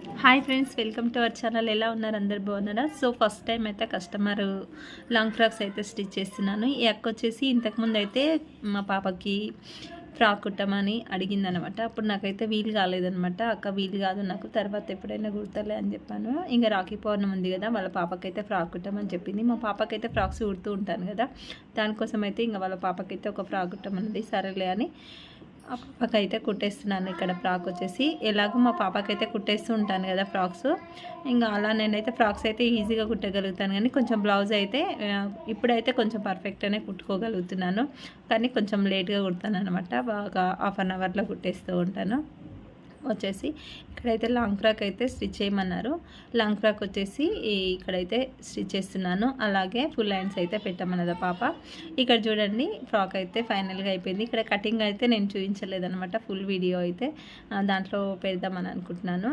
Hi friends, welcome to our channel. ఎలా ఉన్నారు? అందరు బాగున్నారా? సో ఫస్ట్ టైం అయితే కస్టమర్ లాంగ్ ఫ్రాక్స్ అయితే స్టిచ్ చేస్తున్నాను. ఈ అక్క వచ్చేసి ఇంతకుముందు అయితే మా పాపకి ఫ్రాక్ కుట్టమని అడిగిందనమాట. అప్పుడు నాకైతే వీలు కాలేదనమాట. అక్క వీలు కాదు, నాకు తర్వాత ఎప్పుడైనా కుడతలే అని చెప్పాను. ఇంకా రాఖీ పౌర్ణమి ఉంది కదా, వాళ్ళ పాపకైతే ఫ్రాక్ కుట్టమని చెప్పింది. మా పాపకైతే ఫ్రాక్స్ కుడుతూ ఉంటాను కదా, దానికోసం అయితే ఇంకా వాళ్ళ పాపకైతే ఒక ఫ్రాక్ కుట్టమన్నది. సరేలే అని ఆ పాపకైతే కుట్టేస్తున్నాను. ఇక్కడ ఫ్రాక్ వచ్చేసి ఎలాగో మా పాపకైతే కుట్టేస్తూ ఉంటాను కదా ఫ్రాక్స్. ఇంకా అలా నేనైతే ఫ్రాక్స్ అయితే ఈజీగా కుట్టగలుగుతాను, కానీ కొంచెం బ్లౌజ్ అయితే ఇప్పుడైతే కొంచెం పర్ఫెక్ట్గానే కుట్టుకోగలుగుతున్నాను, కానీ కొంచెం లేట్గా కుడతాను అనమాట. బాగా హాఫ్ అన్ అవర్లో కుట్టేస్తూ ఉంటాను. వచ్చేసి ఇక్కడైతే లాంగ్ ఫ్రాక్ అయితే స్టిచ్ చేయమన్నారు. లాంగ్ ఫ్రాక్ వచ్చేసి ఇక్కడైతే స్టిచ్ చేస్తున్నాను. అలాగే ఫుల్ హ్యాండ్స్ అయితే పెట్టమన్నది పాప. ఇక్కడ చూడండి, ఫ్రాక్ అయితే ఫైనల్గా అయిపోయింది. ఇక్కడ కటింగ్ అయితే నేను చూపించలేదన్నమాట. ఫుల్ వీడియో అయితే దాంట్లో పెడదామని అనుకుంటున్నాను.